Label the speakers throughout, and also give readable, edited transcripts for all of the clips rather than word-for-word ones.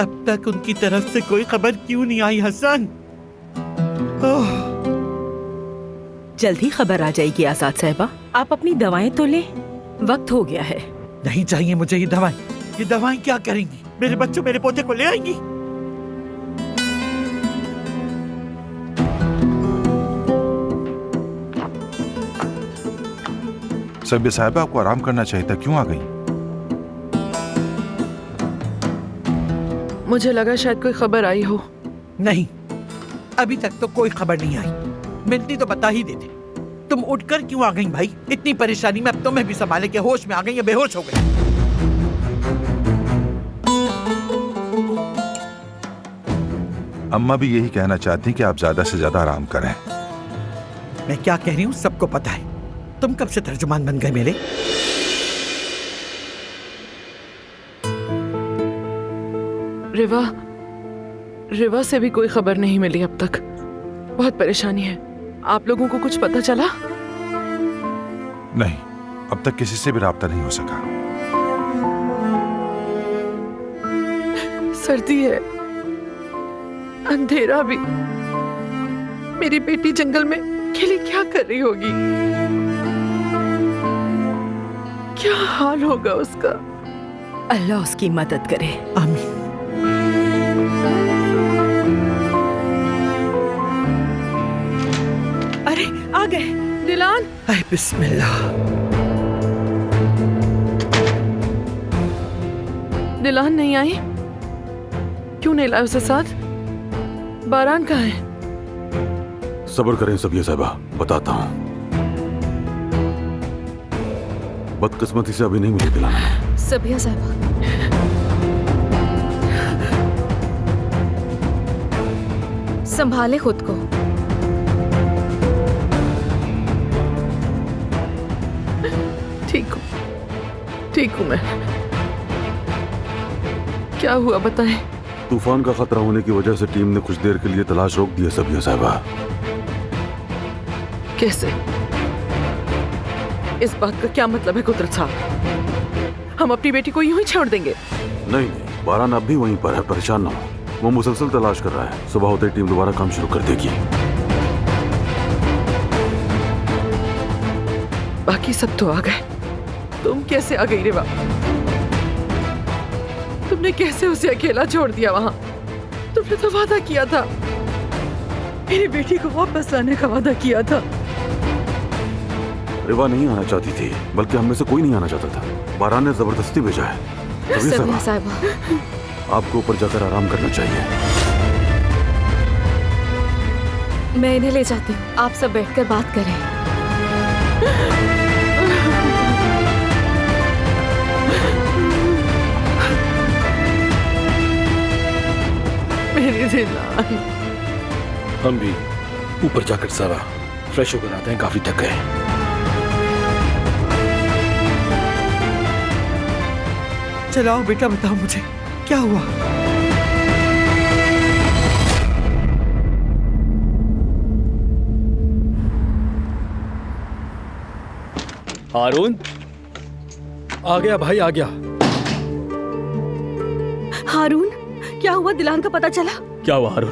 Speaker 1: अब तक उनकी तरफ से कोई खबर क्यों नहीं आई हसन?
Speaker 2: जल्दी खबर आ जाएगी आजाद साहिबा। आप अपनी दवाएं तो लें, वक्त हो गया है।
Speaker 1: नहीं चाहिए मुझे ये दवाएं। ये दवाएं क्या करेंगी? मेरे बच्चों, मेरे पोते को ले आएंगी?
Speaker 3: सबिया साहिबा, आपको आराम करना चाहिए था, क्यों आ गई?
Speaker 4: मुझे लगा शायद कोई खबर आई हो।
Speaker 1: नहीं, अभी तक तो कोई खबर नहीं आई। मिलती तो बता ही देते। तुम उठकर क्यों आ गई भाई? इतनी परेशानी में अब तुम्हें भी संभाले के होश में आ गई या बेहोश हो गई?
Speaker 3: अम्मा भी यही कहना चाहती हैं कि आप ज्यादा से ज्यादा आराम करें।
Speaker 1: मैं क्या कह रही हूँ सबको पता है। तुम कब से तर्जुमान बन गए मेरे?
Speaker 4: रिवा से भी कोई खबर नहीं मिली अब तक। बहुत परेशानी है। आप लोगों को कुछ पता चला?
Speaker 3: नहीं, अब तक किसी से भी राब्ता नहीं हो सका।
Speaker 4: सर्दी है, अंधेरा भी। मेरी बेटी जंगल में अकेली क्या कर रही होगी? क्या हाल होगा उसका?
Speaker 2: अल्लाह उसकी मदद करे।
Speaker 1: आमीन।
Speaker 2: अरे आ गए
Speaker 4: दिलान।
Speaker 1: बिस्मिल्लाह।
Speaker 4: दिलान नहीं आई? क्यों नहीं लाए उसे साथ? बारान कहाँ है?
Speaker 5: सब्र करें सबिया साहिबा, बताता हूँ। बदकिस्मती से अभी नहीं मिली दिलान।
Speaker 6: सबिया साहिबा, संभाले खुद को।
Speaker 4: ठीक हूँ मैं। क्या हुआ बताएं?
Speaker 5: तूफान का खतरा होने की वजह से टीम ने कुछ देर के लिए तलाश रोक दी है सबिया साहिबा।
Speaker 4: कैसे? इस बात का क्या मतलब है कुदरत साहब? हम अपनी बेटी को यूं ही छोड़ देंगे?
Speaker 5: नहीं, बारान अब भी वहीं पर है, परेशान ना हो। वो मुसलसल तलाश कर रहा है। सुबह होते ही टीम दोबारा काम शुरू कर देगी।
Speaker 4: बाकी सब तो आ गए, तुम कैसे आ गई रिवा? तुमने कैसे उसे अकेला छोड़ दिया वहां? तुमने तो वादा किया था, मेरी बेटी को वापस लाने का वादा किया था।
Speaker 5: रिवा नहीं आना चाहती थी, बल्कि हम में से कोई नहीं आना चाहता था। बारान ने जबरदस्ती भेजा है।
Speaker 6: सबिया साहिबा,
Speaker 5: आपको ऊपर जाकर आराम करना चाहिए।
Speaker 6: मैं इन्हें ले जाती हूँ, आप सब बैठकर बात करें।
Speaker 4: मेरी दिलान।
Speaker 7: हम भी ऊपर जाकर सारा फ्रेश होकर आते हैं, काफी थक गए।
Speaker 1: चलाओ बेटा, बताओ मुझे क्या हुआ?
Speaker 7: हारून आ गया भाई, आ गया।
Speaker 2: हारून, क्या हुआ? दिलान का पता चला?
Speaker 7: क्या हुआ हारून?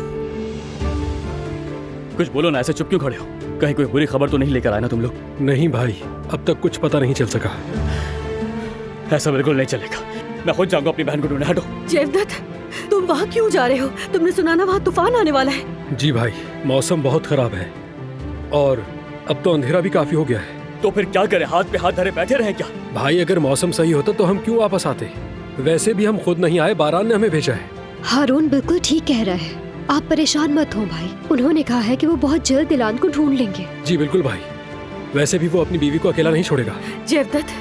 Speaker 7: कुछ बोलो ना, ऐसे चुप क्यों खड़े हो? कहीं कोई बुरी खबर तो नहीं लेकर आए ना तुम लोग?
Speaker 8: नहीं भाई, अब तक कुछ पता नहीं चल सका।
Speaker 7: ऐसा बिल्कुल नहीं चलेगा। मैं खुद जाऊंगा अपनी बहन को ढूंढने। हटो।
Speaker 2: जेवदत्त, तुम वहाँ क्यों जा रहे हो? तुमने सुना ना वहाँ तूफान आने वाला है?
Speaker 8: जी भाई, मौसम बहुत खराब है और अब तो अंधेरा भी काफी हो गया है।
Speaker 7: तो फिर क्या करें? हाथ पे हाथ धरे बैठे रहे क्या?
Speaker 8: भाई, अगर मौसम सही होता तो हम क्यों वापस आते? वैसे भी हम खुद नहीं आए, बारान ने हमें भेजा है।
Speaker 9: हारून बिल्कुल ठीक कह रहा है, आप परेशान मत हो भाई। उन्होंने कहा है कि वो बहुत जल्द दिलान को ढूंढ लेंगे।
Speaker 8: जी बिल्कुल भाई, वैसे भी वो अपनी बीवी को अकेला नहीं छोड़ेगा।
Speaker 2: जेवदत्त,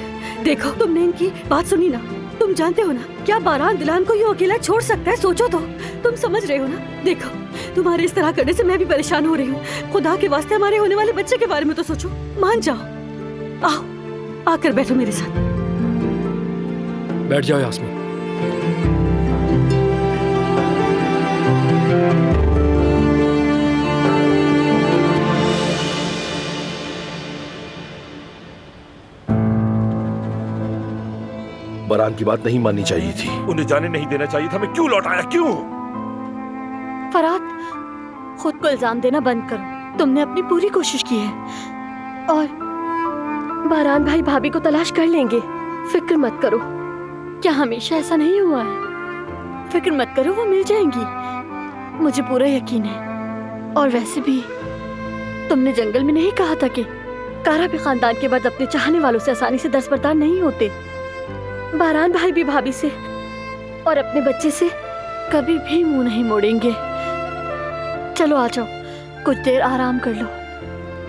Speaker 2: देखो, तुमने इनकी बात सुनी ना? तुम जानते हो ना, क्या बारान दिलान को यूं अकेला छोड़ सकता है? सोचो तो, तुम समझ रहे हो ना? देखो, तुम्हारे इस तरह करने से मैं भी परेशान हो रही हूँ। खुदा के वास्ते हमारे होने वाले बच्चे के बारे में तो सोचो। मान जाओ, आओ, आकर बैठो मेरे साथ।
Speaker 8: बैठ जाओ यास्मीन।
Speaker 7: बारान की बात नहीं माननी चाहिए थी, उन्हें जाने नहीं देना चाहिए था। मैं क्यों लौटाया, क्यों?
Speaker 2: फरात, खुद को इल्जाम देना बंद करो। तुमने अपनी पूरी कोशिश की है और बारान भाई भाभी को तलाश कर लेंगे। फिक्र मत करो। क्या हमेशा ऐसा नहीं हुआ है? फिक्र मत करो, वो मिल जाएंगी, मुझे पूरा यकीन है। और वैसे भी तुमने जंगल में नहीं कहा था कि काराबी खानदान के बाद अपने चाहने वालों से आसानी से दस्तबरदार नहीं होते। बारान भाई भी भाभी से और अपने बच्चे से कभी भी मुंह नहीं मोड़ेंगे। चलो आ जाओ, कुछ देर आराम कर लो,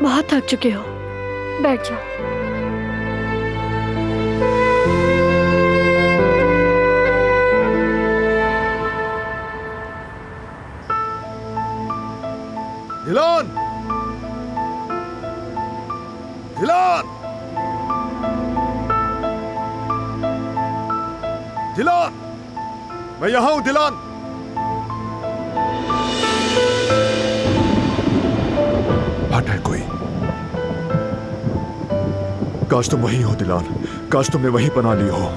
Speaker 2: बहुत थक चुके हो, बैठ जाओ।
Speaker 10: दिलान! दिलान! दिलान! मैं यहां हूं दिलान! हट है कोई। काश तुम वहीं हो दिलान, काश तुमने वहीं पनाह ली हो।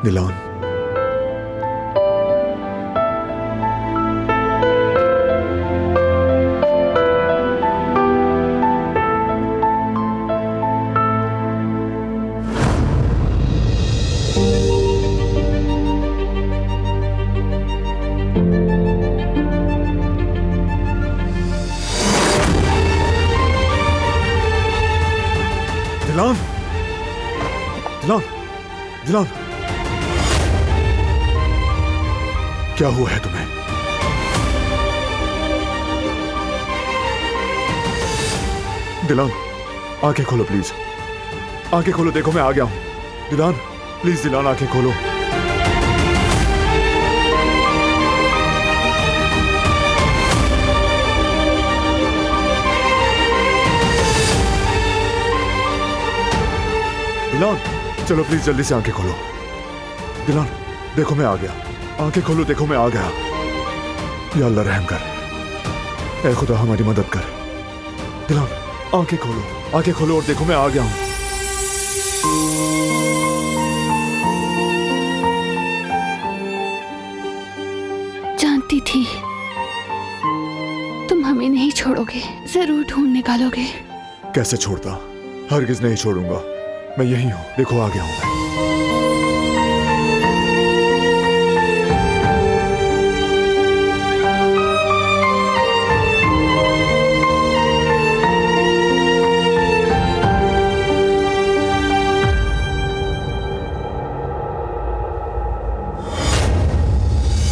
Speaker 10: दिलान, दिलान, दिलान, दिलान, क्या हुआ है तुम्हें? दिलान, आंखें खोलो प्लीज, आंखें खोलो, देखो मैं आ गया हूं। दिलान, प्लीज दिलान, आंखें खोलो। दिलान, चलो प्लीज जल्दी से आंखें खोलो। दिलान, देखो मैं आ गया, आंखें खोलो, देखो मैं आ गया। या अल्लाह रहम कर, ऐ खुदा हमारी मदद कर। दिलान, आंखें खोलो, आंखें खोलो और देखो मैं आ गया हूं।
Speaker 11: जानती थी तुम हमें नहीं छोड़ोगे, जरूर ढूंढ निकालोगे।
Speaker 10: कैसे छोड़ता, हरगिज नहीं छोड़ूंगा। मैं यही हूं, देखो आ गया हूं मैं।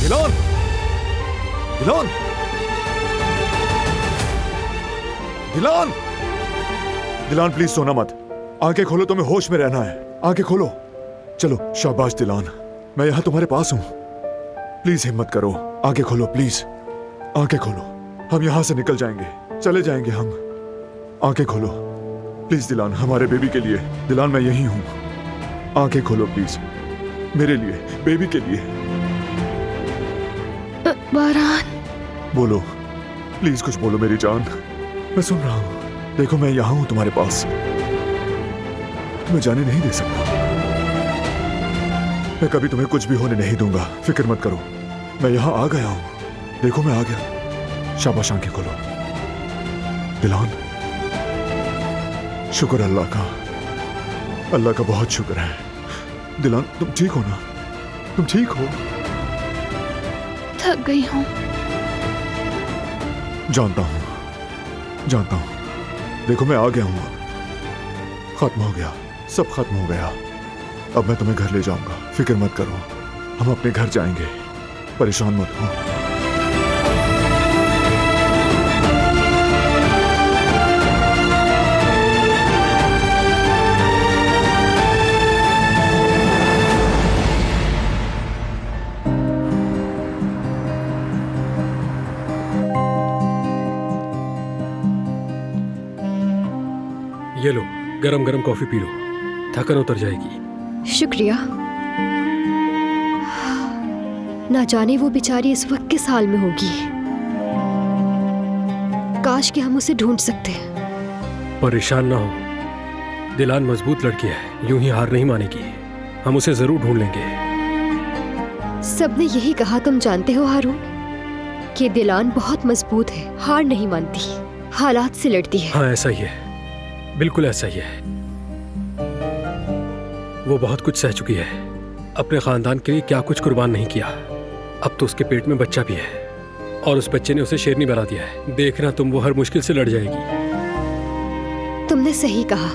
Speaker 10: दिलान, दिलान, दिलान, दिलान प्लीज सोना मत, आंखें खोलो, तुम्हें होश में रहना है, आंखें खोलो। चलो शाबाश दिलान, मैं यहां तुम्हारे पास हूं, प्लीज हिम्मत करो, आंखें खोलो प्लीज, आंखें खोलो, हम यहां से निकल जाएंगे, चले जाएंगे हम। आंखें खोलो प्लीज दिलान, हमारे बेबी के लिए। दिलान मैं यही हूं, आंखें खोलो प्लीज, मेरे लिए, बेबी के लिए।
Speaker 11: बारान,
Speaker 10: बोलो प्लीज, कुछ बोलो मेरी जान, मैं सुन रहा हूं। देखो मैं यहां हूं तुम्हारे पास, मैं जाने नहीं दे सकता। मैं कभी तुम्हें कुछ भी होने नहीं दूंगा, फिक्र मत करो। मैं यहाँ आ गया हूँ, देखो मैं आ गया। शाबाश, आंखें खोलो। दिलान, शुक्र अल्लाह का, अल्लाह का बहुत शुक्र है। दिलान, तुम ठीक हो ना? तुम ठीक हो?
Speaker 11: थक गई हूँ।
Speaker 10: जानता हूँ, जानता हूँ। देखो मैं आ गया हूँ, खत्म हो गया, सब खत्म हो गया। अब मैं तुम्हें घर ले जाऊंगा, फिक्र मत करो। हम अपने घर जाएंगे, परेशान मत हो।
Speaker 8: ये लो, गरम गरम कॉफी पी लो, थकन उतर जाएगी।
Speaker 9: शुक्रिया। ना जाने वो बेचारी इस वक्त किस हाल में होगी। काश कि हम उसे ढूंढ सकते।
Speaker 8: परेशान ना हो, दिलान मजबूत लड़की है, यूं ही हार नहीं मानेगी। हम उसे जरूर ढूंढ लेंगे।
Speaker 9: सबने यही कहा। तुम जानते हो हारून कि दिलान बहुत मजबूत है, हार नहीं मानती, हालात से लड़ती है।
Speaker 8: हाँ ऐसा ही है, बिल्कुल ऐसा ही है। वो बहुत कुछ सह चुकी है, अपने खानदान के लिए क्या कुछ कुर्बान नहीं किया। अब तो उसके पेट में बच्चा भी है और उस बच्चे ने उसे शेरनी बना दिया है। देखना तुम, वो हर मुश्किल से लड़ जाएगी।
Speaker 9: तुमने सही कहा।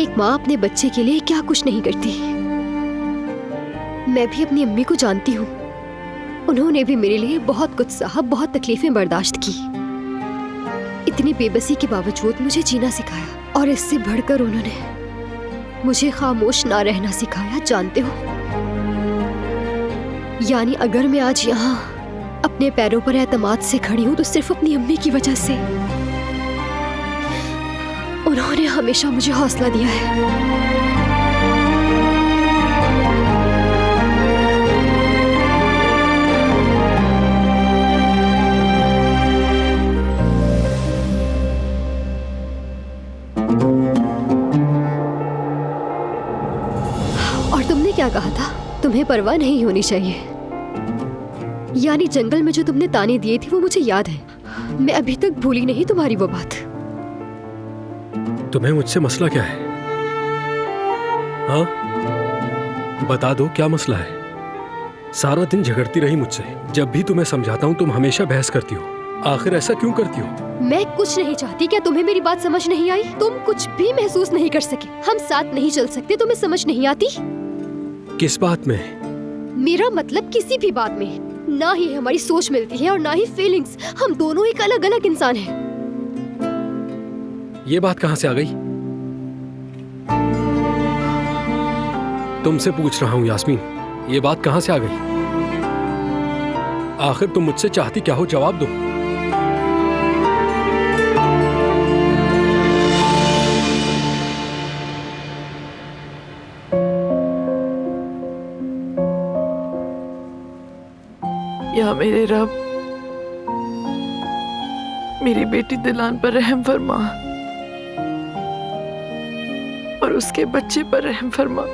Speaker 9: एक माँ अपने बच्चे के लिए क्या कुछ नहीं करती। मैं भी अपनी अम्मी को जानती हूँ, उन्होंने भी मेरे लिए बहुत कुछ सहा, बहुत तकलीफें बर्दाश्त की। इतनी बेबसी के बावजूद मुझे जीना सिखाया और इससे बढ़कर उन्होंने मुझे खामोश ना रहना सिखाया। जानते हो, यानी अगर मैं आज यहाँ अपने पैरों पर एतमाद से खड़ी हूँ तो सिर्फ अपनी अम्मी की वजह से। उन्होंने हमेशा मुझे हौसला दिया है। और तुमने क्या कहा था? तुम्हें परवाह नहीं होनी चाहिए। यानी जंगल में जो तुमने ताने दिए थे वो मुझे याद है। मैं अभी तक भूली नहीं तुम्हारी वो बात।
Speaker 8: तुम्हें मुझसे मसला क्या है? हाँ बता दो, क्या मसला है? सारा दिन झगड़ती रही मुझसे। जब भी तुम्हें समझाता हूँ तुम हमेशा बहस करती हो। आखिर ऐसा क्यों करती हो?
Speaker 9: मैं कुछ नहीं चाहती। क्या तुम्हें मेरी बात समझ नहीं आई? तुम कुछ भी महसूस नहीं कर सके। हम साथ नहीं चल सकते। तुम्हें समझ नहीं आती?
Speaker 8: किस बात में?
Speaker 9: मेरा मतलब किसी भी बात में। ना ही हमारी सोच मिलती है और ना ही फीलिंग्स। हम दोनों एक अलग अलग इंसान हैं।
Speaker 8: ये बात कहाँ से आ गई? तुमसे पूछ रहा हूँ यास्मीन, ये बात कहाँ से आ गई? आखिर तुम मुझसे चाहती क्या हो? जवाब दो।
Speaker 4: या मेरे रब, मेरी बेटी दिलान पर रहम फरमा और उसके बच्चे पर रहम फरमा।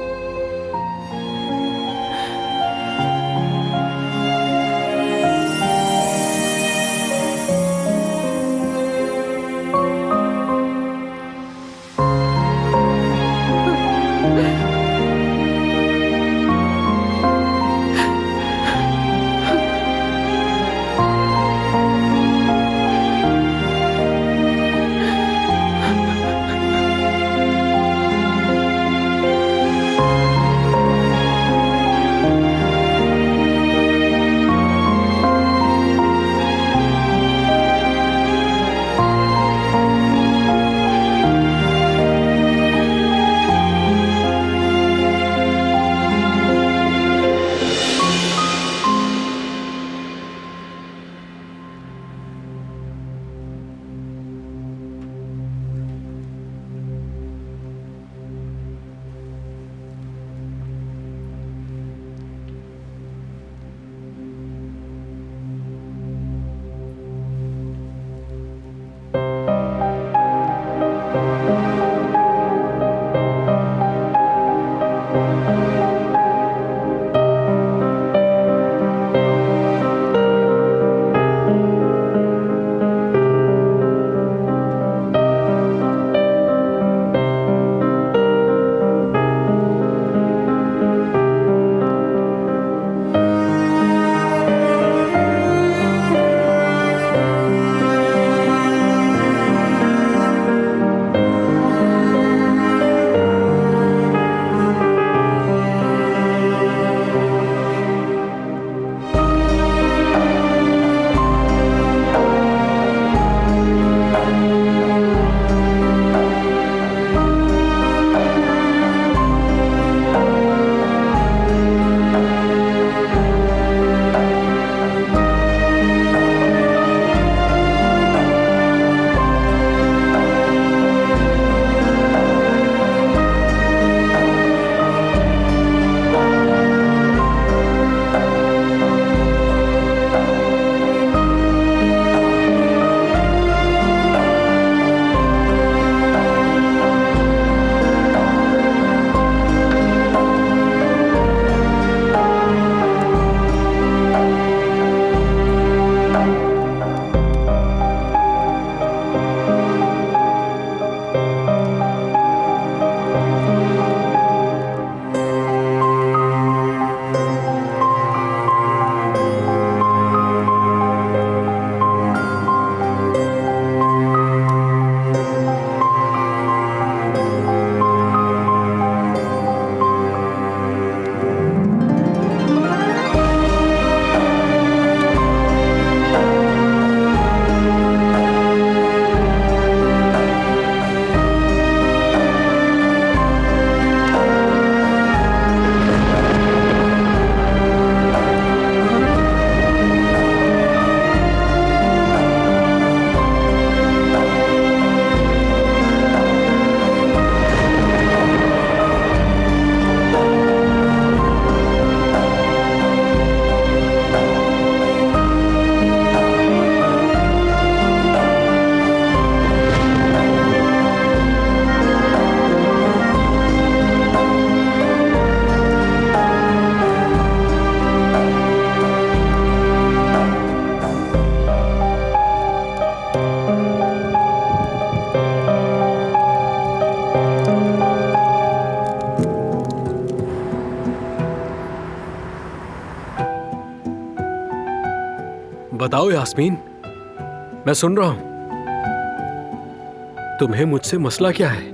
Speaker 8: बताओ यास्मीन, मैं सुन रहा हूं। तुम्हें मुझसे मसला क्या है?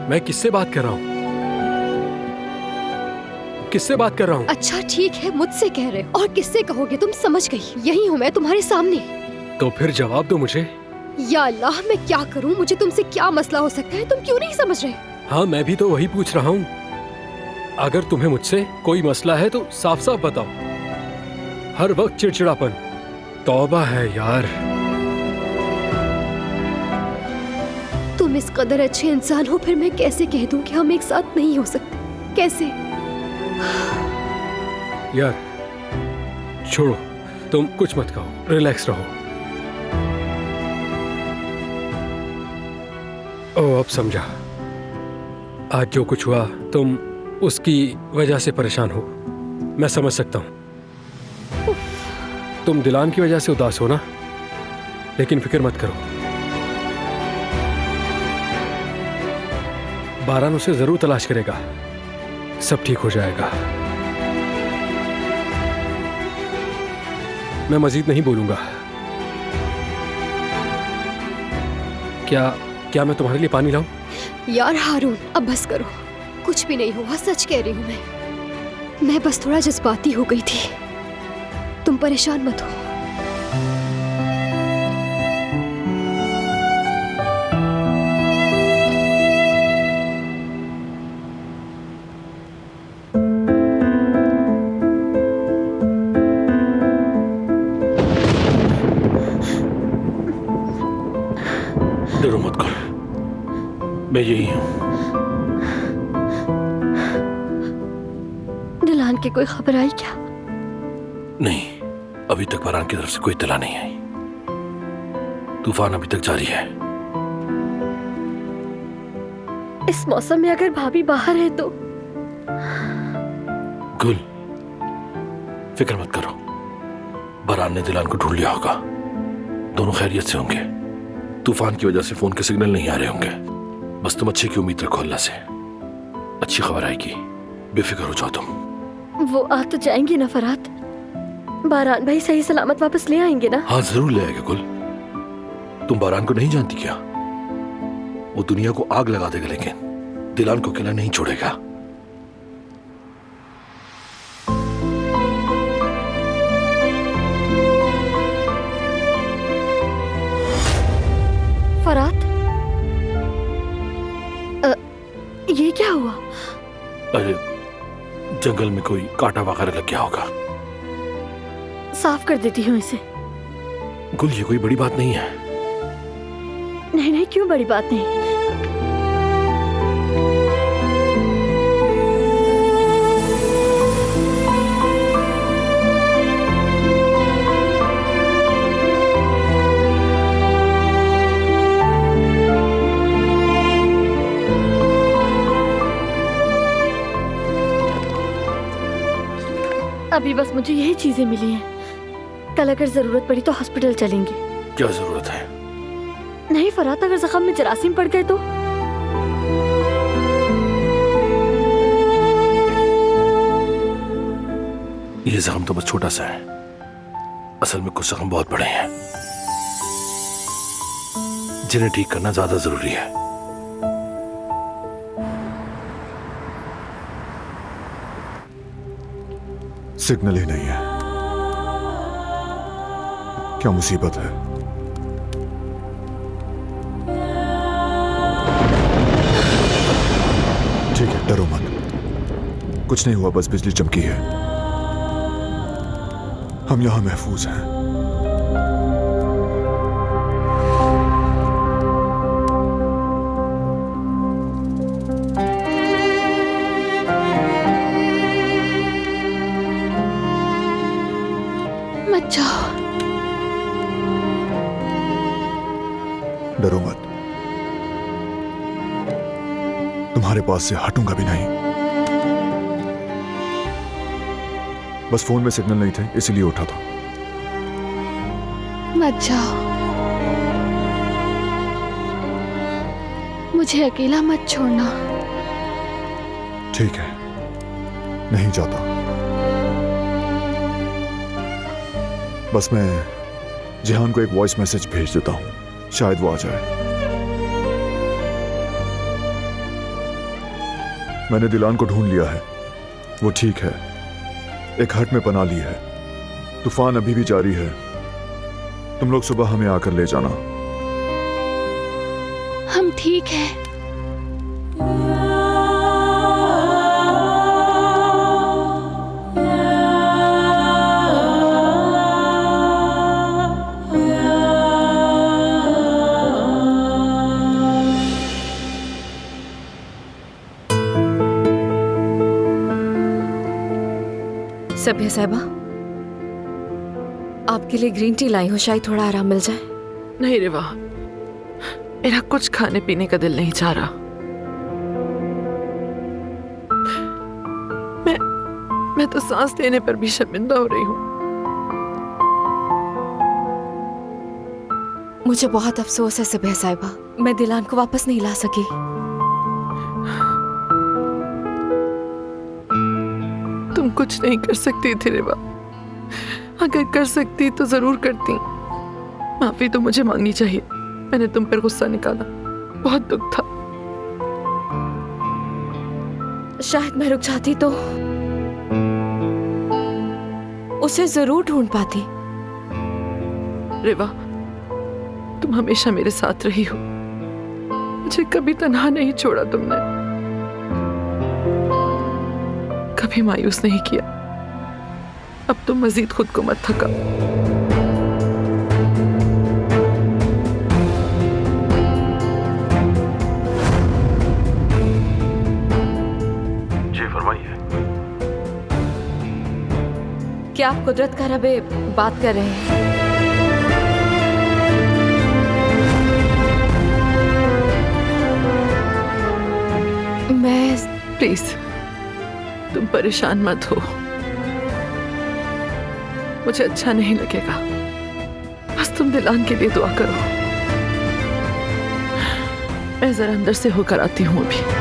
Speaker 8: मैं किससे बात कर रहा हूं? किससे बात कर रहा हूं?
Speaker 9: अच्छा ठीक है, मुझसे कह रहे हो और किससे कहोगे? तुम समझ गई, यही हूँ मैं तुम्हारे सामने।
Speaker 8: तो फिर जवाब दो मुझे।
Speaker 9: या अल्लाह, मैं क्या करूँ? मुझे तुमसे क्या मसला हो सकता है? तुम क्यों नहीं समझ रहे?
Speaker 8: हाँ, मैं भी तो वही पूछ रहा हूँ। अगर तुम्हें मुझसे कोई मसला है तो साफ साफ बताओ। हर वक्त चिड़चिड़ापन, तौबा है यार।
Speaker 9: तुम इस कदर अच्छे इंसान हो, फिर मैं कैसे कह दूं कि हम एक साथ नहीं हो सकते? कैसे?
Speaker 8: यार छोड़ो, तुम कुछ मत कहो, रिलैक्स रहो। ओ, अब समझा। आज जो कुछ हुआ तुम उसकी वजह से परेशान हो, मैं समझ सकता हूं। तुम दिलान की वजह से उदास हो ना, लेकिन फिक्र मत करो, बारान उसे जरूर तलाश करेगा, सब ठीक हो जाएगा। मैं मजीद नहीं बोलूंगा। क्या मैं तुम्हारे लिए पानी लाऊं?
Speaker 9: यार हारून, अब बस करो, कुछ भी नहीं हुआ, सच कह रही हूँ मैं बस थोड़ा जज्बाती हो गई थी। तुम परेशान मत हो।
Speaker 7: डरो मत कर, मैं यही हूं।
Speaker 2: दिलान की कोई खबर आई क्या?
Speaker 7: नहीं, अभी तक बारान की तरफ से कोई इत्तला नहीं आई। तूफान अभी तक जारी है।
Speaker 2: इस मौसम में अगर भाभी बाहर है तो?
Speaker 7: गुल, फिक्र मत करो, बारान ने दिलान को ढूंढ लिया होगा। दोनों खैरियत से होंगे। तूफान की वजह से फोन के सिग्नल नहीं आ रहे होंगे। बस तुम अच्छे की उम्मीद रखो अल्लाह से, अच्छी खबर आएगी, बेफिक्र हो जाओ तुम।
Speaker 2: वो आ तो जाएंगी ना फरहाद? बारान भाई सही सलामत वापस ले आएंगे ना?
Speaker 7: हाँ जरूर ले आएगा गुल। तुम बारान को नहीं जानती क्या? वो दुनिया को आग लगा देगा, लेकिन दिलान को अकेला नहीं छोड़ेगा।
Speaker 2: फरहाद, ये क्या हुआ?
Speaker 7: अरे जंगल में कोई कांटा वगैरह लग गया होगा।
Speaker 2: साफ कर देती हूँ इसे।
Speaker 7: गुल, ये कोई बड़ी बात नहीं है।
Speaker 2: नहीं नहीं, क्यों बड़ी बात नहीं? अभी बस मुझे यही चीजें मिली हैं। कल अगर जरूरत पड़ी तो हॉस्पिटल चलेंगे।
Speaker 7: क्या जरूरत है?
Speaker 2: नहीं फरहाद, अगर जख्म में जरासीम पड़ गए तो?
Speaker 7: ये जख्म तो बस छोटा सा है, असल में कुछ जख्म बहुत बड़े हैं जिन्हें ठीक करना ज्यादा जरूरी है।
Speaker 10: सिग्नल ही नहीं है, क्या मुसीबत है? ठीक है, डरो मत, कुछ नहीं हुआ, बस बिजली चमकी है। हम यहां महफूज हैं।
Speaker 11: मत जाओ।
Speaker 10: डरो मत, तुम्हारे पास से हटूंगा भी नहीं। बस फोन में सिग्नल नहीं थे, इसीलिए उठा था।
Speaker 11: मत जाओ, मुझे अकेला मत छोड़ना।
Speaker 10: ठीक है, नहीं जाता। बस मैं जिहान को एक वॉइस मैसेज भेज देता हूं, शायद वो आ जाए। मैंने दिलान को ढूंढ लिया है, वो ठीक है, एक हट में पना ली है। तूफान अभी भी जारी है। तुम लोग सुबह हमें आकर ले जाना।
Speaker 11: हम ठीक हैं।
Speaker 6: सभ्या साहिबा, आपके लिए ग्रीन टी लाई हूँ, शायद थोड़ा आराम मिल जाए।
Speaker 4: नहीं रेवा, मेरा कुछ खाने पीने का दिल नहीं चाह रहा। मैं तो सांस लेने पर भी शर्मिंदा हो रही हूँ।
Speaker 6: मुझे बहुत अफसोस है सभ्या साहिबा, मैं दिलान को वापस नहीं ला सकी।
Speaker 4: तुम कुछ नहीं कर सकती थी रेवा, अगर कर सकती तो जरूर करती। माफी तो मुझे मांगनी चाहिए, मैंने तुम पर गुस्सा निकाला, बहुत दुख था।
Speaker 6: शायद मैं रुक जाती तो उसे जरूर ढूंढ पाती।
Speaker 4: रेवा, तुम हमेशा मेरे साथ रही हो, मुझे कभी तन्हा नहीं छोड़ा तुमने, कभी मायूस नहीं किया। अब तुम मजीद खुद को मत थका।
Speaker 5: जी फरमाइए।
Speaker 6: क्या आप कुदरत का रबे बात कर रहे हैं? मैं
Speaker 4: प्लीज तुम परेशान मत हो, मुझे अच्छा नहीं लगेगा। बस तुम दिलान के लिए दुआ करो। मैं जरा अंदर से होकर आती हूँ अभी।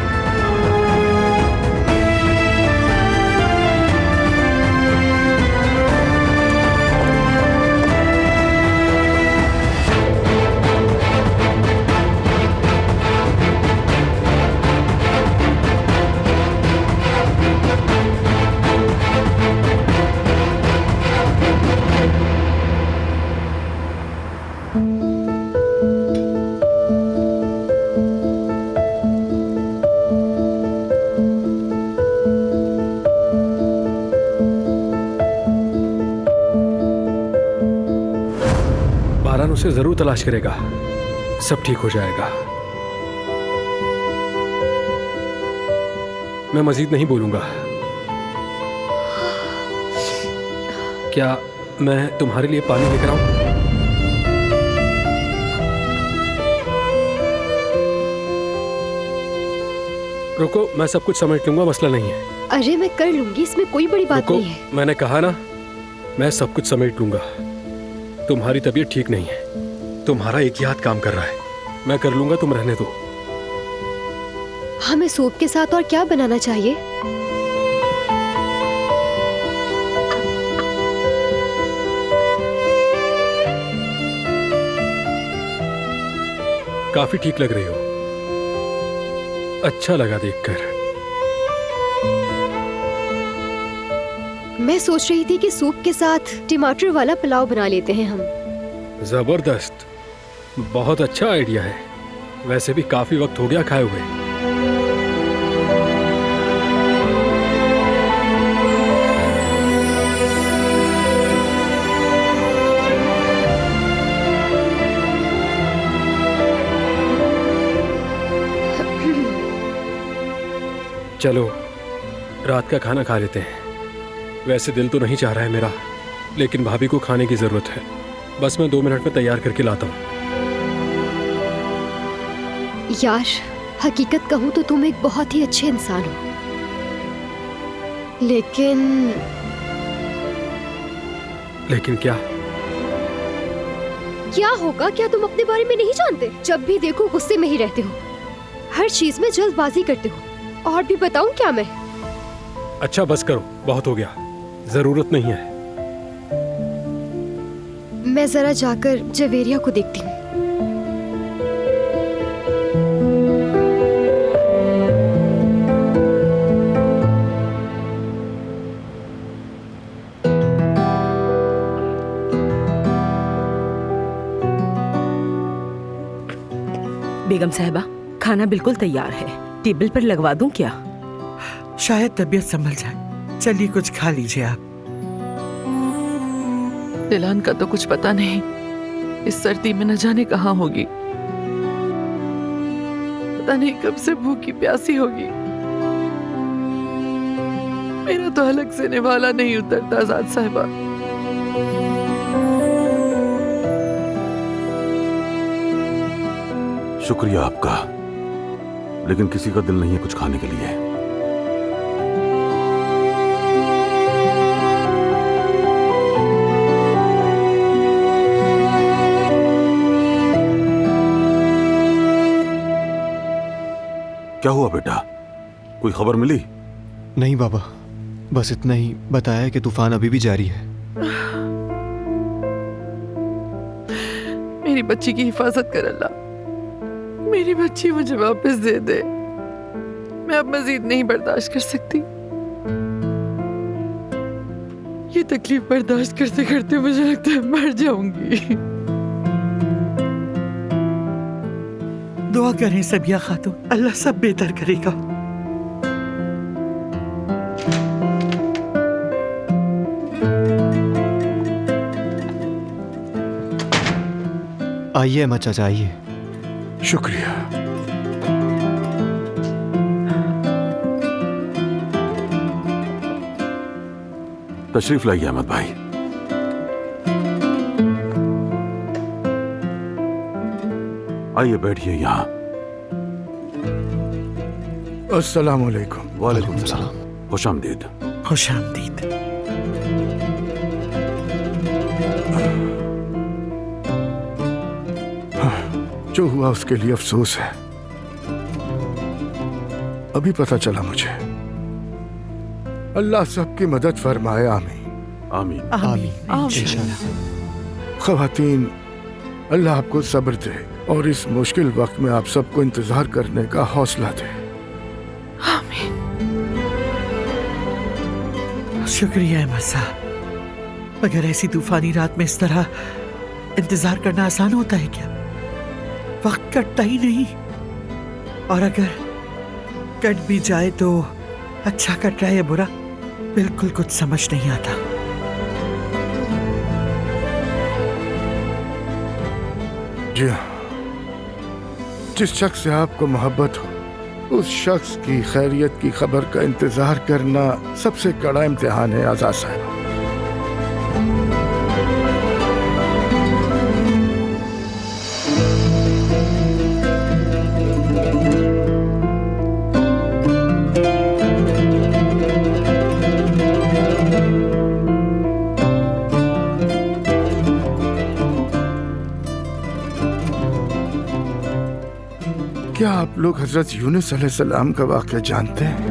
Speaker 8: बारान उसे जरूर तलाश करेगा, सब ठीक हो जाएगा। मैं मजीद नहीं बोलूंगा। क्या मैं तुम्हारे लिए पानी लेकर आऊं? रुको, मैं सब कुछ समेट लूंगा, मसला नहीं है।
Speaker 9: अरे मैं कर लूंगी, इसमें कोई बड़ी बात
Speaker 8: रुको,
Speaker 9: नहीं है।
Speaker 8: मैंने कहा ना, मैं सब कुछ समेट लूंगा। तुम्हारी तबीयत ठीक नहीं है, तुम्हारा एक ही हाथ काम कर रहा है। मैं कर लूंगा, तुम रहने दो।
Speaker 9: हमें सूप के साथ और क्या बनाना चाहिए?
Speaker 8: काफी ठीक लग रही हो, अच्छा लगा देखकर।
Speaker 9: मैं सोच रही थी कि सूप के साथ टमाटर वाला पुलाव बना लेते हैं हम।
Speaker 8: जबरदस्त, बहुत अच्छा आइडिया है। वैसे भी काफी वक्त हो गया खाए हुए। चलो रात का खाना खा लेते हैं। वैसे दिल तो नहीं चाह रहा है मेरा, लेकिन भाभी को खाने की जरूरत है। बस मैं 2 मिनट में तैयार करके लाता हूँ।
Speaker 9: यार, हकीकत कहूँ तो तुम एक बहुत ही अच्छे इंसान हो, लेकिन
Speaker 8: क्या?
Speaker 9: क्या होगा? क्या तुम अपने बारे में नहीं जानते? जब भी देखो गुस्से में ही रहते हो। हर चीज में जल्दबाजी करते हो। और भी बताऊं क्या मैं?
Speaker 8: अच्छा बस करो, बहुत हो गया, जरूरत नहीं है।
Speaker 9: मैं जरा जाकर जवेरिया को देखती हूँ।
Speaker 12: बेगम साहिबा, खाना बिल्कुल तैयार है, टेबल पर लगवा दूं क्या?
Speaker 1: शायद तबीयत संभल जाए। चलिए कुछ खा लीजिए आप।
Speaker 4: दिलान का तो कुछ पता नहीं, इस सर्दी में न जाने कहाँ होगी। पता नहीं कब से भूखी प्यासी होगी। मेरा तो हलक से निवाला नहीं उतरता ज़ात साहिबा।
Speaker 5: शुक्रिया आपका, लेकिन किसी का दिल नहीं है कुछ खाने के लिए। क्या हुआ बेटा, कोई खबर मिली?
Speaker 13: नहीं बाबा, बस इतना ही बताया कि तूफान अभी भी जारी है।
Speaker 4: मेरी बच्ची की हिफाजत कर अल्लाह, मेरी बच्ची मुझे वापस दे दे। मैं अब मजीद नहीं बर्दाश्त कर सकती। ये तकलीफ बर्दाश्त करते करते मुझे लगता है मर जाऊंगी।
Speaker 1: दुआ करें सबिया खातून, अल्लाह सब बेहतर करेगा।
Speaker 13: आइए अम्मा चाचा, आइए।
Speaker 14: शुक्रिया।
Speaker 5: तशरीफ लाइए अहमद भाई। आइए बैठिए यहाँ।
Speaker 14: अस्सलाम वालेकुम।
Speaker 5: वालेकुम सलाम। खुशामदीद।
Speaker 1: खुशामदीद।
Speaker 14: जो हुआ उसके लिए अफसोस है। अभी पता चला मुझे। अल्लाह सबकी मदद फरमाए। आमीन
Speaker 5: आमीन
Speaker 1: आमीन।
Speaker 14: ख़वातीन, अल्लाह आपको सब्र दे और इस मुश्किल वक्त में आप सबको इंतजार करने का हौसला दे।
Speaker 4: आमीन।
Speaker 1: शुक्रिया अहमद साहब। अगर ऐसी तूफानी रात में इस तरह इंतजार करना आसान होता है क्या? वक्त कटता ही नहीं, और अगर कट भी जाए तो अच्छा कट रहा है या बुरा, बिल्कुल कुछ समझ नहीं आता।
Speaker 14: जी हाँ, जिस शख्स से आपको मोहब्बत हो उस शख्स की खैरियत की खबर का इंतजार करना सबसे कड़ा इम्तिहान है आजाद साहब। क्या आप लोग हजरत यूनुस अलैहिस्सलाम का वाक़या जानते हैं?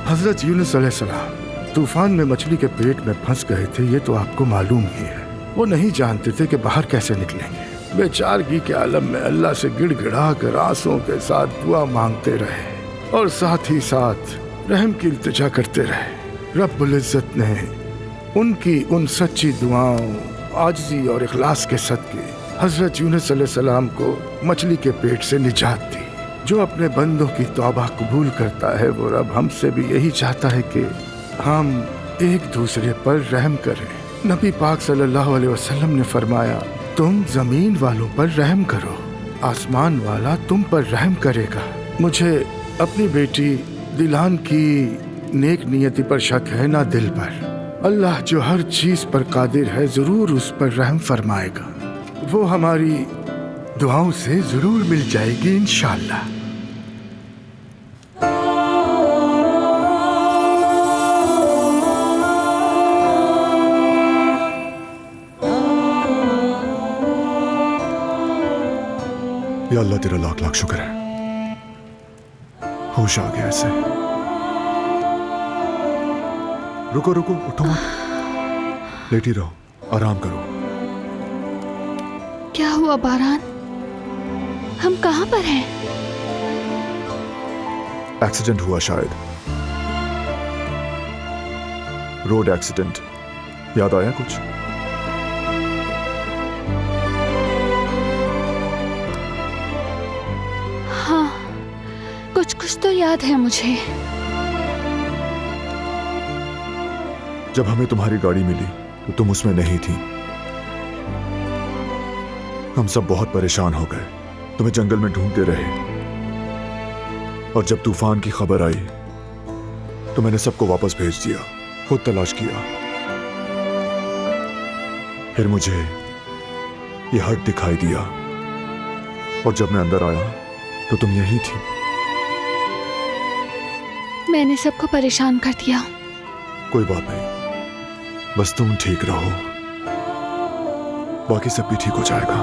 Speaker 14: हजरत यूनुस अलैहिस्सलाम तूफान में मछली के पेट में फंस गए थे, ये तो आपको मालूम ही है। वो नहीं जानते थे कि बाहर कैसे निकलेंगे। बेचारगी के आलम में अल्लाह से गिड़गिड़ा कर आंसुओं के साथ दुआ मांगते रहे और साथ ही साथ रहम की इल्तिजा करते रहे। रब्बुल इज्जत ने उनकी उन सच्ची दुआओं, आजिज़ी और इखलास के सदके हजरत यूनुस अलैहिस्सलाम को मछली के पेट से निजात दी। जो अपने बंदों की तौबा कबूल करता है वो रब हमसे भी यही चाहता है कि हम एक दूसरे पर रहम करें। नबी पाक सल्लल्लाहु अलैहि वसल्लम ने फरमाया, तुम जमीन वालों पर रहम करो, आसमान वाला तुम पर रहम करेगा। मुझे अपनी बेटी दिलान की नेक नियति पर शक है, ना दिल पर। अल्लाह जो हर चीज पर कादिर है जरूर उस पर रहम फरमाएगा। वो हमारी दुआओं से जरूर मिल जाएगी इंशाअल्लाह।
Speaker 10: या अल्लाह तेरा लाख लाख शुक्र है, होश आ गया ऐसे। रुको रुको, उठो मत, लेटी रहो, आराम करो।
Speaker 11: क्या हुआ बारान? हम कहाँ पर हैं?
Speaker 10: एक्सीडेंट हुआ शायद, रोड एक्सीडेंट। याद आया कुछ?
Speaker 11: हाँ, कुछ कुछ तो याद है मुझे।
Speaker 10: जब हमें तुम्हारी गाड़ी मिली तो तुम उसमें नहीं थी। हम सब बहुत परेशान हो गए, तुम्हें जंगल में ढूंढते रहे, और जब तूफान की खबर आई तो मैंने सबको वापस भेज दिया, खुद तलाश किया। फिर मुझे ये हट दिखाई दिया, और जब मैं अंदर आया तो तुम यहीं थी।
Speaker 11: मैंने सबको परेशान कर दिया।
Speaker 10: कोई बात नहीं, बस तुम ठीक रहो, बाकी सब भी ठीक हो जाएगा।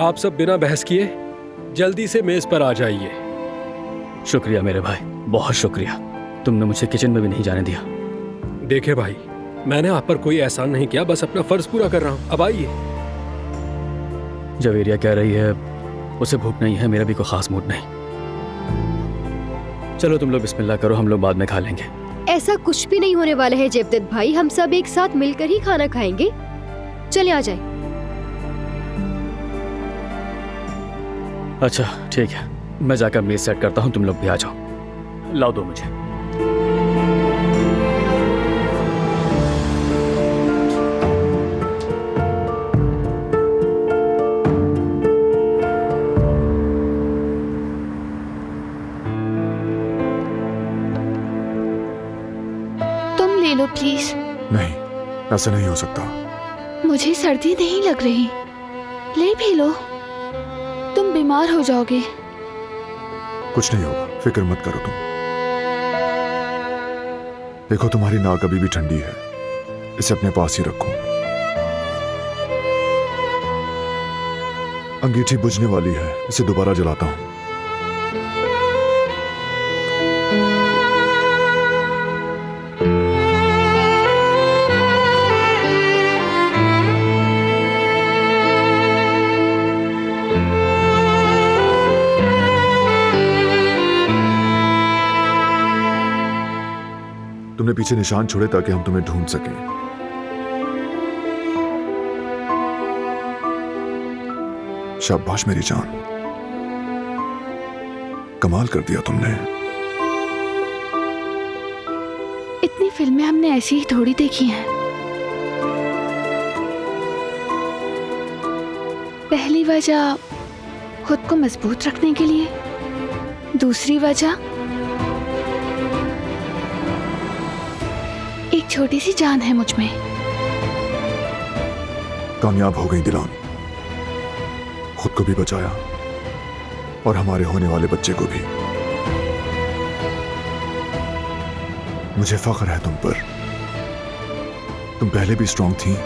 Speaker 8: आप सब बिना बहस किए जल्दी से मेज पर आ जाइए।
Speaker 15: शुक्रिया मेरे भाई, बहुत शुक्रिया। तुमने मुझे किचन में भी नहीं जाने दिया।
Speaker 8: देखे भाई, मैंने आप पर कोई एहसान नहीं किया, बस अपना फर्ज पूरा कर रहा हूं। अब आइए।
Speaker 15: जवेरिया कह रही है उसे भूख नहीं है, मेरा भी कोई खास मूड नहीं। चलो तुम लोग बिस्मिल्लाह करो, हम लोग बाद में खा लेंगे।
Speaker 9: ऐसा कुछ भी नहीं होने वाला है जेवदत भाई, हम सब एक साथ मिलकर ही खाना खाएंगे। चले आ जाए।
Speaker 15: अच्छा ठीक है, मैं जाकर मेज सेट करता हूँ, तुम लोग भी आ जाओ। लाओ दो मुझे।
Speaker 11: तुम ले लो प्लीज।
Speaker 10: नहीं, ऐसा नहीं हो सकता।
Speaker 11: मुझे सर्दी नहीं लग रही, ले भी लो, तुम बीमार हो जाओगे।
Speaker 10: कुछ नहीं होगा, फिक्र मत करो तुम। देखो तुम्हारी नाक अभी भी ठंडी है, इसे अपने पास ही रखो। अंगीठी बुझने वाली है, इसे दोबारा जलाता हूं। तुमने पीछे निशान छोड़े ताकि हम तुम्हें ढूंढ सकें। शाबाश मेरी जान, कमाल कर दिया तुमने।
Speaker 11: इतनी फिल्में हमने ऐसी ही थोड़ी देखी हैं। पहली वजह खुद को मजबूत रखने के लिए, दूसरी वजह एक छोटी सी जान है मुझ में।
Speaker 10: कामयाब हो गई दिलान, खुद को भी बचाया और हमारे होने वाले बच्चे को भी। मुझे फख्र है तुम पर। तुम पहले भी स्ट्रांग थी,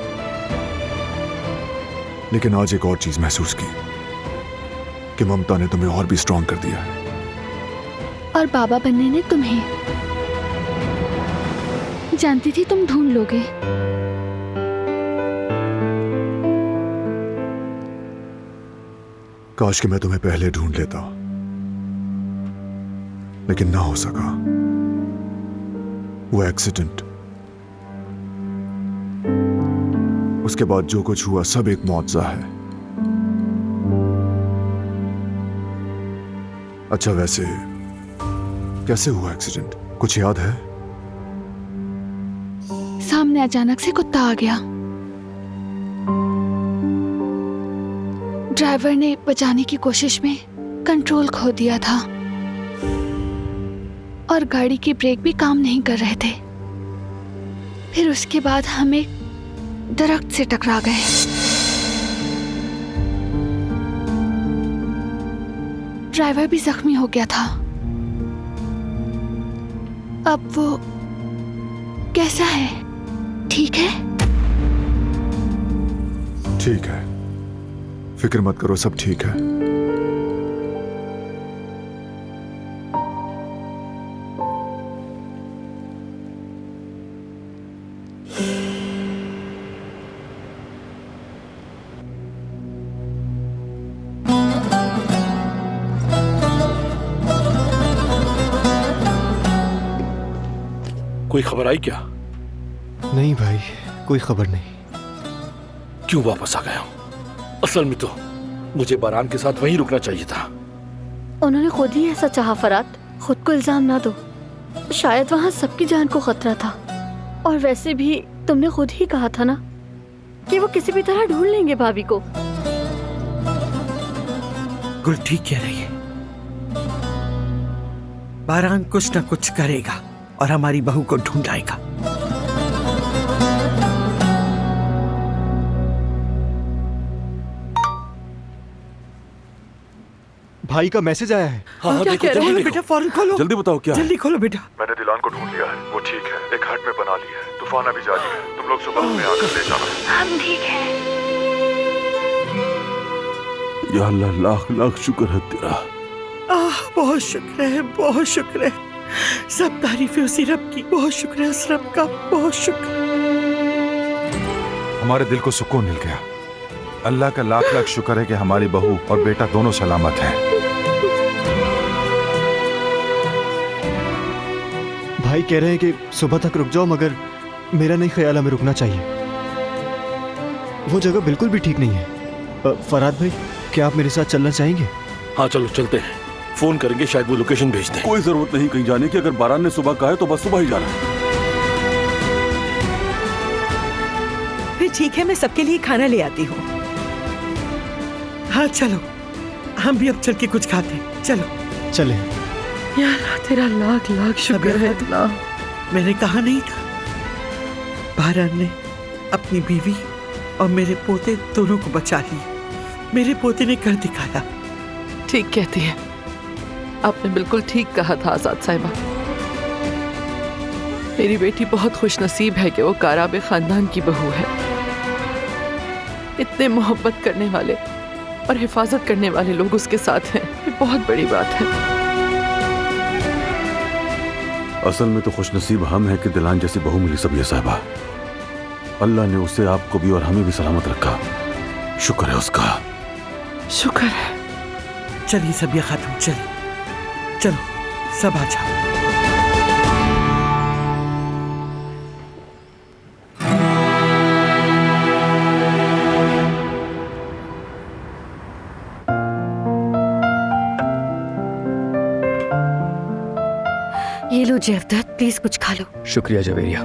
Speaker 10: लेकिन आज एक और चीज महसूस की कि ममता ने तुम्हें और भी स्ट्रांग कर दिया है।
Speaker 11: और बाबा बनने ने तुम्हें। जानती थी तुम ढूंढ लोगे।
Speaker 10: काश कि मैं तुम्हें पहले ढूंढ लेता, लेकिन ना हो सका। वो एक्सीडेंट, उसके बाद जो कुछ हुआ सब एक मुआवजा है। अच्छा वैसे कैसे हुआ एक्सीडेंट, कुछ याद है?
Speaker 11: सामने अचानक से कुत्ता आ गया। ड्राइवर ने बचाने की कोशिश में कंट्रोल खो दिया था और गाड़ी के ब्रेक भी काम नहीं कर रहे थे। फिर उसके बाद हम एक दरख्त से टकरा गए। ड्राइवर भी जख्मी हो गया था। अब वो कैसा है? ठीक है?
Speaker 10: ठीक है, फिक्र मत करो, सब ठीक है।
Speaker 7: कोई खबर आई क्या?
Speaker 13: नहीं भाई, कोई खबर नहीं।
Speaker 7: क्यों वापस आ गया हूं? असल में तो मुझे बारान के साथ वहीं रुकना चाहिए था।
Speaker 2: उन्होंने खुद ही ऐसा चाहा फरात, खुद को इल्जाम ना दो। शायद वहाँ सबकी जान को खतरा था। और वैसे भी तुमने खुद ही कहा था ना कि वो किसी भी तरह ढूंढ लेंगे भाभी को।
Speaker 1: गुल ठीक कह रही है, बारान कुछ न कुछ करेगा और हमारी बहू को ढूंढ लाएगा।
Speaker 13: भाई का मैसेज आया है।
Speaker 7: हाँ,
Speaker 1: क्या
Speaker 7: देखो,
Speaker 1: कह रहे
Speaker 7: जल्दी
Speaker 1: हो
Speaker 7: देखो।
Speaker 1: बेटा? फौरन खोलो,
Speaker 5: जल्दी बताओ क्या है?
Speaker 1: जल्दी खोलो बेटा।
Speaker 10: मैंने दिलान को ढूंढ लिया है, वो ठीक है, एक हट में बना ली है। तूफान अभी जारी है, तुम लोग सुबह में आकर ले जाना।
Speaker 11: हम ठीक हैं।
Speaker 5: या अल्लाह, लाख लाख शुक्र है तेरा।
Speaker 1: बहुत शुक्र है, बहुत शुक्र है। सब तारीफें उसी रब की। बहुत शुक्र है उस रब का, बहुत शुक्र।
Speaker 3: हमारे दिल को सुकून मिल गया। अल्लाह का लाख लाख शुक्र है कि हमारी बहू और बेटा दोनों सलामत हैं।
Speaker 13: भाई कह रहे हैं कि सुबह तक रुक जाओ, मगर मेरा नहीं ख्याल हमें रुकना चाहिए। वो जगह बिल्कुल भी ठीक नहीं है। फराद भाई, क्या आप मेरे साथ चलना चाहेंगे?
Speaker 7: हाँ चलो चलते हैं। फोन करेंगे, शायद वो लोकेशन भेज दें।
Speaker 5: कोई जरूरत नहीं कहीं जाने की। अगर बारान ने सुबह कहा है तो बस सुबह ही जाना है।
Speaker 12: फिर ठीक है, मैं सबके लिए खाना ले आती हूँ।
Speaker 1: हाँ चलो, हम भी अब चल के कुछ खाते हैं। चलो
Speaker 13: चले।
Speaker 4: या अल्लाह, तेरा लाख लाख शुक्र है अल्लाह।
Speaker 1: मैंने कहा नहीं था, बारान ने अपनी बीवी और मेरे पोते दोनों को बचा लिया। मेरे पोते ने कर दिखाया।
Speaker 4: ठीक कहती है, आपने बिल्कुल ठीक कहा था आजाद साहिबा। मेरी बेटी बहुत खुशनसीब है कि वो काराब खानदान की बहू है। इतने मोहब्बत करने वाले और हिफाजत करने वाले लोग उसके साथ हैं, ये बहुत बड़ी बात है।
Speaker 5: असल में तो खुशनसीब हम हैं कि दिलान जैसी बहू मिली सबिया साहिबा। अल्लाह ने उसे, आपको भी और हमें भी सलामत रखा। शुक्र है उसका।
Speaker 4: शुक्र है।
Speaker 1: चलिए सबिया खातून, चलिए चलो, सब आ जाओ।
Speaker 2: ये लो जेवदत, प्लीज कुछ खा लो।
Speaker 15: शुक्रिया जवेरिया।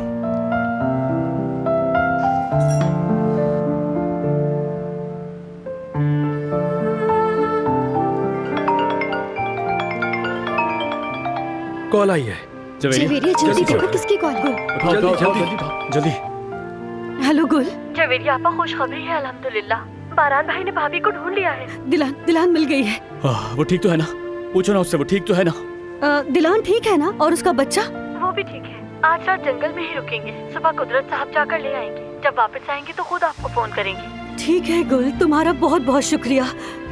Speaker 8: कॉल आई है।
Speaker 9: जवेरिया जल्दी देखो किसकी कॉल है।
Speaker 8: जल्दी जल्दी जल्दी।
Speaker 2: हेलो गुल। जवेरिया आपा, खुशखबरी है अल्हम्दुलिल्लाह। बारान भाई ने भाभी को ढूंढ लिया है। दिलान मिल गई है।
Speaker 15: वो ठीक तो है ना? पूछो ना उससे, वो ठीक तो है ना?
Speaker 2: दिलान ठीक है ना? और उसका बच्चा?
Speaker 6: वो भी ठीक है। आज रात जंगल में ही रुकेंगे, सुबह कुदरत साहब जाकर ले आएंगे। जब वापस आएंगे तो खुद आपको फोन करेंगे।
Speaker 2: ठीक है गुल, तुम्हारा बहुत बहुत शुक्रिया।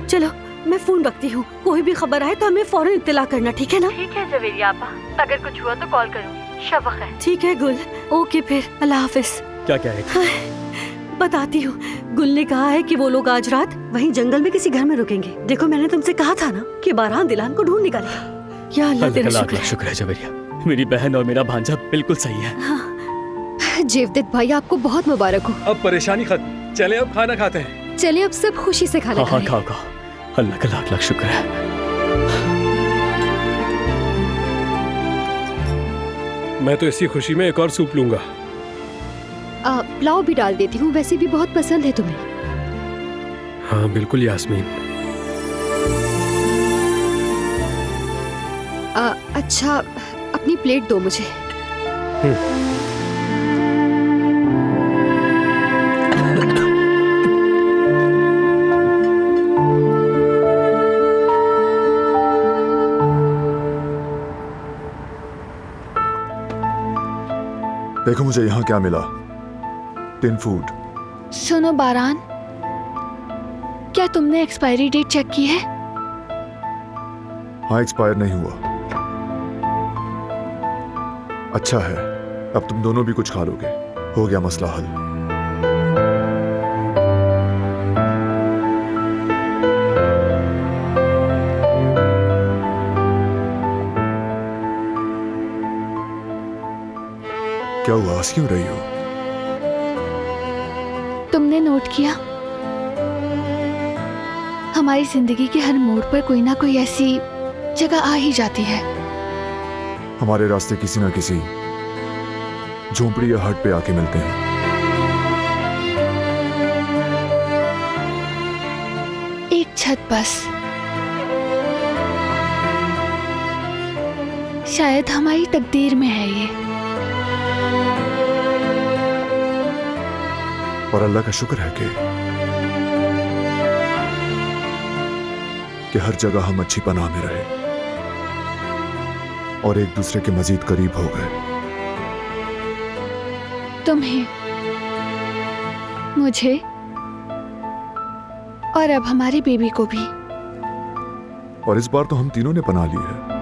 Speaker 2: चलो मैं फोन रखती हूँ, कोई भी खबर आए तो हमें फौरन इत्तला करना, ठीक है ना?
Speaker 6: ठीक है जवेरिया आपा, अगर कुछ हुआ तो कॉल करूँगी। शब खैर।
Speaker 2: ठीक है गुल, ओके फिर अल्लाह हाफिज।
Speaker 15: क्या कह रही थी?
Speaker 2: बताती हूँ। गुल ने कहा है कि वो लोग आज रात वहीं जंगल में किसी घर में रुकेंगे। देखो मैंने तुमसे कहा था ना कि बारान दिलान को ढूंढ निकालेगा। या अल्लाह तेरा शुक्र है।
Speaker 15: शुक्र है जवेरिया, मेरी बहन और मेरा भांजा बिल्कुल सही है।
Speaker 9: जेवदत भाई, आपको बहुत मुबारक हो।
Speaker 8: अब परेशानी खत्म, चले अब खाना खाते हैं।
Speaker 9: चले अब सब खुशी से खाना खाएं।
Speaker 15: खाओ। अल्लाह का लाख लाख शुक्र है।
Speaker 8: मैं तो इसी खुशी में एक और सूप लूंगा।
Speaker 9: पुलाव भी डाल देती हूँ, वैसे भी बहुत पसंद है तुम्हें।
Speaker 8: हाँ बिल्कुल यास्मीन।
Speaker 9: अच्छा, अपनी प्लेट दो मुझे।
Speaker 10: देखो मुझे यहाँ क्या मिला। Tin food.
Speaker 11: सुनो बारान, क्या तुमने एक्सपायरी डेट चेक की है?
Speaker 10: हाँ, एक्सपायर नहीं हुआ। अच्छा है, अब तुम दोनों भी कुछ खा लोगे। हो गया मसला हल। क्या हुआ, हंस क्यों रही हो?
Speaker 11: तुमने नोट किया, हमारी जिंदगी के हर मोड़ पर कोई ना कोई ऐसी जगह आ ही जाती है।
Speaker 10: हमारे रास्ते किसी ना किसी झोंपड़ी या हट पे आके मिलते हैं।
Speaker 11: एक छत बस, शायद हमारी तकदीर में है ये।
Speaker 10: और अल्लाह का शुक्र है कि हर जगह हम अच्छी पनाह में रहे और एक दूसरे के मजीद करीब हो गए।
Speaker 11: तुम्हें, मुझे और अब हमारी बेबी को भी।
Speaker 10: और इस बार तो हम तीनों ने पनाह ली है।